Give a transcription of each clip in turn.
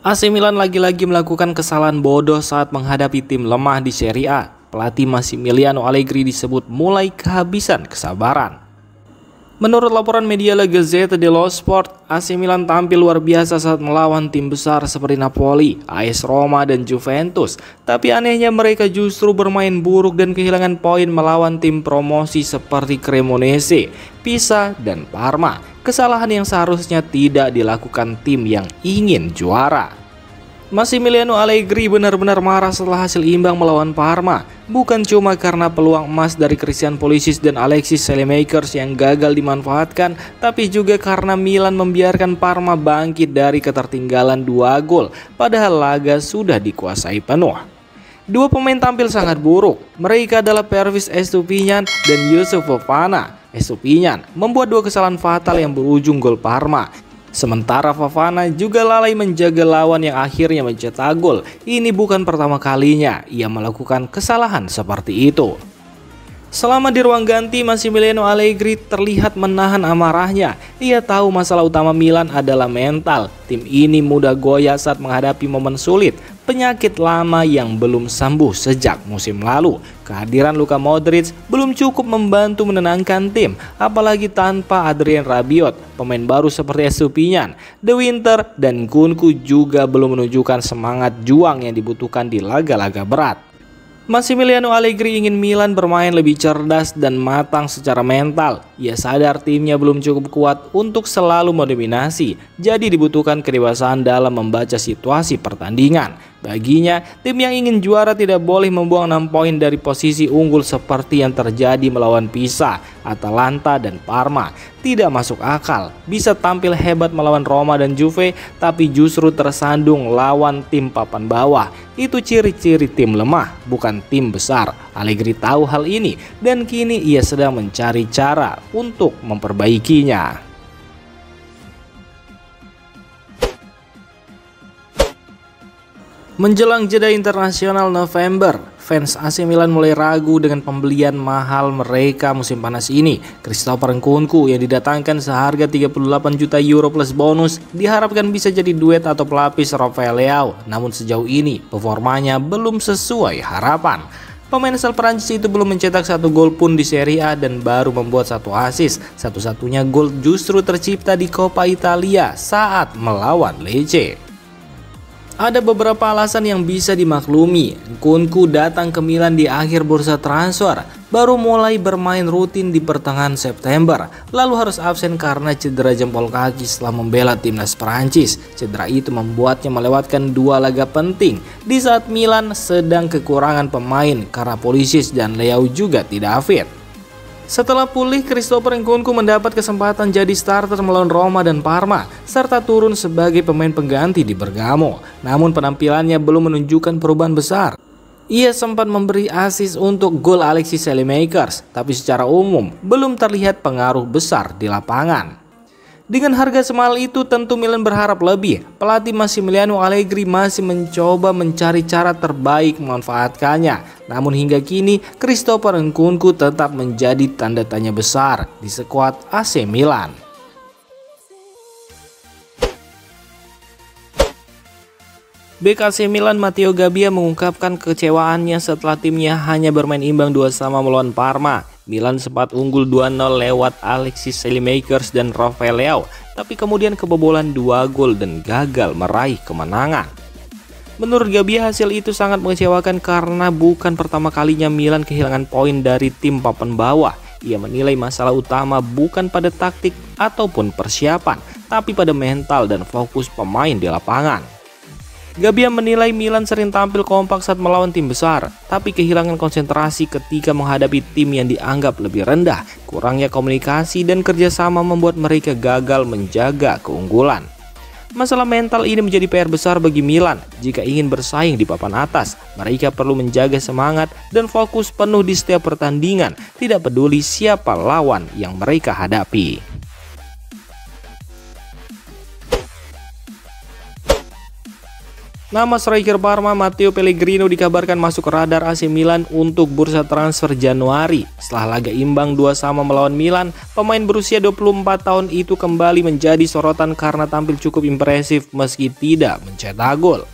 AC Milan lagi-lagi melakukan kesalahan bodoh saat menghadapi tim lemah di Serie A. Pelatih Massimiliano Allegri disebut mulai kehabisan kesabaran. Menurut laporan media La Gazzetta dello Sport, AC Milan tampil luar biasa saat melawan tim besar seperti Napoli, AS Roma, dan Juventus. Tapi anehnya mereka justru bermain buruk dan kehilangan poin melawan tim promosi seperti Cremonese, Pisa, dan Parma. Kesalahan yang seharusnya tidak dilakukan tim yang ingin juara. Massimiliano Allegri benar-benar marah setelah hasil imbang melawan Parma. Bukan cuma karena peluang emas dari Christian Pulisic dan Alexis Saelemaekers yang gagal dimanfaatkan, tapi juga karena Milan membiarkan Parma bangkit dari ketertinggalan 2 gol, padahal laga sudah dikuasai penuh. Dua pemain tampil sangat buruk. Mereka adalah Pervis Estupiñán dan Youssouf Fofana. Estupiñán membuat 2 kesalahan fatal yang berujung gol Parma. Sementara Fofana juga lalai menjaga lawan yang akhirnya mencetak gol. Ini bukan pertama kalinya ia melakukan kesalahan seperti itu. Selama di ruang ganti, Massimiliano Allegri terlihat menahan amarahnya. Ia tahu masalah utama Milan adalah mental. Tim ini mudah goyah saat menghadapi momen sulit. Penyakit lama yang belum sembuh sejak musim lalu. Kehadiran Luka Modric belum cukup membantu menenangkan tim, apalagi tanpa Adrien Rabiot. Pemain baru seperti Estupiñán, De Winter, dan Nkunku juga belum menunjukkan semangat juang yang dibutuhkan di laga-laga berat. Massimiliano Allegri ingin Milan bermain lebih cerdas dan matang secara mental. Ia sadar timnya belum cukup kuat untuk selalu mendominasi, jadi dibutuhkan kedewasaan dalam membaca situasi pertandingan. Baginya, tim yang ingin juara tidak boleh membuang 6 poin dari posisi unggul seperti yang terjadi melawan Pisa, Atalanta, dan Parma. Tidak masuk akal, bisa tampil hebat melawan Roma dan Juve, tapi justru tersandung lawan tim papan bawah. Itu ciri-ciri tim lemah, bukan tim besar. Allegri tahu hal ini, dan kini ia sedang mencari cara untuk memperbaikinya. Menjelang jeda internasional November, fans AC Milan mulai ragu dengan pembelian mahal mereka musim panas ini. Christopher Nkunku yang didatangkan seharga 38 juta euro plus bonus diharapkan bisa jadi duet atau pelapis Rafael Leao. Namun sejauh ini performanya belum sesuai harapan. Pemain asal Prancis itu belum mencetak 1 gol pun di Serie A dan baru membuat 1 assist. Satu-satunya gol justru tercipta di Coppa Italia saat melawan Lecce. Ada beberapa alasan yang bisa dimaklumi. Nkunku datang ke Milan di akhir bursa transfer, baru mulai bermain rutin di pertengahan September, lalu harus absen karena cedera jempol kaki setelah membela timnas Prancis. Cedera itu membuatnya melewatkan 2 laga penting di saat Milan sedang kekurangan pemain karena Pulisic dan Leao juga tidak fit. Setelah pulih, Christopher Nkunku mendapat kesempatan jadi starter melawan Roma dan Parma, serta turun sebagai pemain pengganti di Bergamo. Namun penampilannya belum menunjukkan perubahan besar. Ia sempat memberi assist untuk gol Alexis Saelemaekers, tapi secara umum belum terlihat pengaruh besar di lapangan. Dengan harga semahal itu tentu Milan berharap lebih. Pelatih Massimiliano Allegri masih mencoba mencari cara terbaik memanfaatkannya. Namun hingga kini Christopher Nkunku tetap menjadi tanda tanya besar di skuad AC Milan. Bek AC Milan Matteo Gabbia mengungkapkan kekecewaannya setelah timnya hanya bermain imbang 2-2 melawan Parma. Milan sempat unggul 2-0 lewat Alexis Saelemaekers dan Rafael Leao, tapi kemudian kebobolan 2 gol dan gagal meraih kemenangan. Menurut Gabbia, hasil itu sangat mengecewakan karena bukan pertama kalinya Milan kehilangan poin dari tim papan bawah. Ia menilai masalah utama bukan pada taktik ataupun persiapan, tapi pada mental dan fokus pemain di lapangan. Gabbia menilai Milan sering tampil kompak saat melawan tim besar, tapi kehilangan konsentrasi ketika menghadapi tim yang dianggap lebih rendah. Kurangnya komunikasi dan kerjasama membuat mereka gagal menjaga keunggulan. Masalah mental ini menjadi PR besar bagi Milan. Jika ingin bersaing di papan atas, mereka perlu menjaga semangat dan fokus penuh di setiap pertandingan, tidak peduli siapa lawan yang mereka hadapi. Nama striker Parma Matteo Pellegrino dikabarkan masuk radar AC Milan untuk bursa transfer Januari. Setelah laga imbang 2-2 melawan Milan, pemain berusia 24 tahun itu kembali menjadi sorotan karena tampil cukup impresif meski tidak mencetak gol.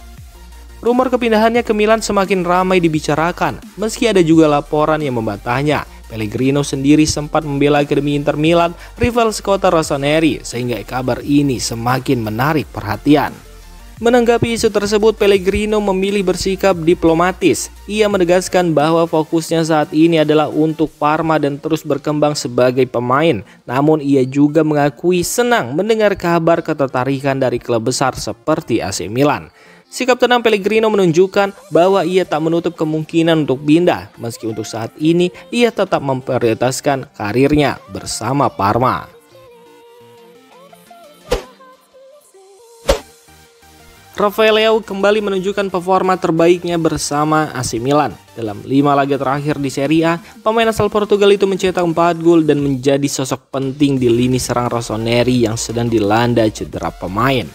Rumor kepindahannya ke Milan semakin ramai dibicarakan, meski ada juga laporan yang membantahnya. Pellegrino sendiri sempat membela akademi Inter Milan, rival sekota Rossoneri, sehingga kabar ini semakin menarik perhatian. Menanggapi isu tersebut, Pellegrino memilih bersikap diplomatis. Ia menegaskan bahwa fokusnya saat ini adalah untuk Parma dan terus berkembang sebagai pemain. Namun ia juga mengakui senang mendengar kabar ketertarikan dari klub besar seperti AC Milan. Sikap tenang Pellegrino menunjukkan bahwa ia tak menutup kemungkinan untuk pindah, meski untuk saat ini ia tetap memprioritaskan karirnya bersama Parma. Rafael Leao kembali menunjukkan performa terbaiknya bersama AC Milan. Dalam 5 laga terakhir di Serie A, pemain asal Portugal itu mencetak 4 gol dan menjadi sosok penting di lini serang Rossoneri yang sedang dilanda cedera pemain.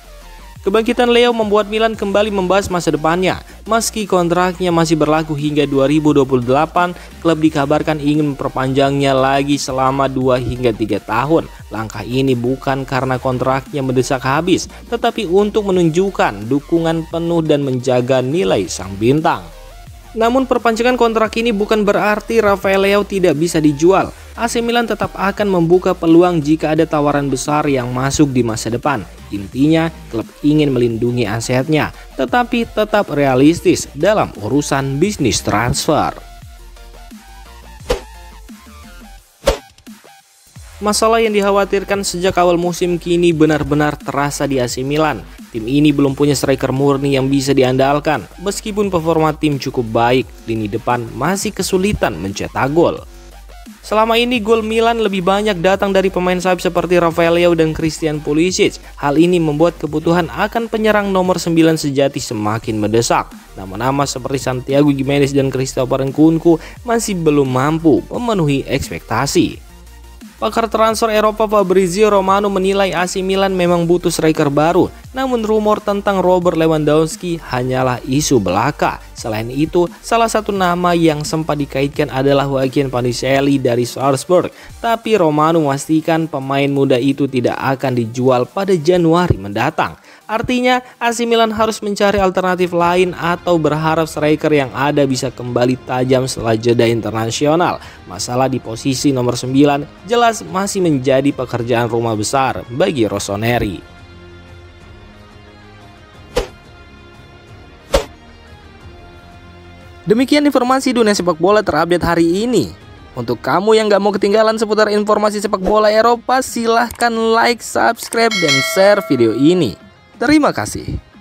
Kebangkitan Leo membuat Milan kembali membahas masa depannya. Meski kontraknya masih berlaku hingga 2028, klub dikabarkan ingin memperpanjangnya lagi selama 2 hingga 3 tahun. Langkah ini bukan karena kontraknya mendesak habis, tetapi untuk menunjukkan dukungan penuh dan menjaga nilai sang bintang. Namun perpanjangan kontrak ini bukan berarti Rafael Leao tidak bisa dijual. AC Milan tetap akan membuka peluang jika ada tawaran besar yang masuk di masa depan. Intinya, klub ingin melindungi asetnya, tetapi tetap realistis dalam urusan bisnis transfer. Masalah yang dikhawatirkan sejak awal musim kini benar-benar terasa di AC Milan. Tim ini belum punya striker murni yang bisa diandalkan. Meskipun performa tim cukup baik, lini depan masih kesulitan mencetak gol. Selama ini gol Milan lebih banyak datang dari pemain sayap seperti Rafael Leao dan Christian Pulisic. Hal ini membuat kebutuhan akan penyerang nomor 9 sejati semakin mendesak. Nama-nama seperti Santiago Gimenez dan Christopher Nkunku masih belum mampu memenuhi ekspektasi. Pakar transfer Eropa Fabrizio Romano menilai AC Milan memang butuh striker baru, namun rumor tentang Robert Lewandowski hanyalah isu belaka. Selain itu, salah satu nama yang sempat dikaitkan adalah Joaquin Panishelli dari Salzburg, tapi Romano memastikan pemain muda itu tidak akan dijual pada Januari mendatang. Artinya, AC Milan harus mencari alternatif lain atau berharap striker yang ada bisa kembali tajam setelah jeda internasional. Masalah di posisi nomor 9 jelas masih menjadi pekerjaan rumah besar bagi Rossoneri. Demikian informasi dunia sepak bola terupdate hari ini. Untuk kamu yang gak mau ketinggalan seputar informasi sepak bola Eropa, silahkan like, subscribe, dan share video ini. Terima kasih.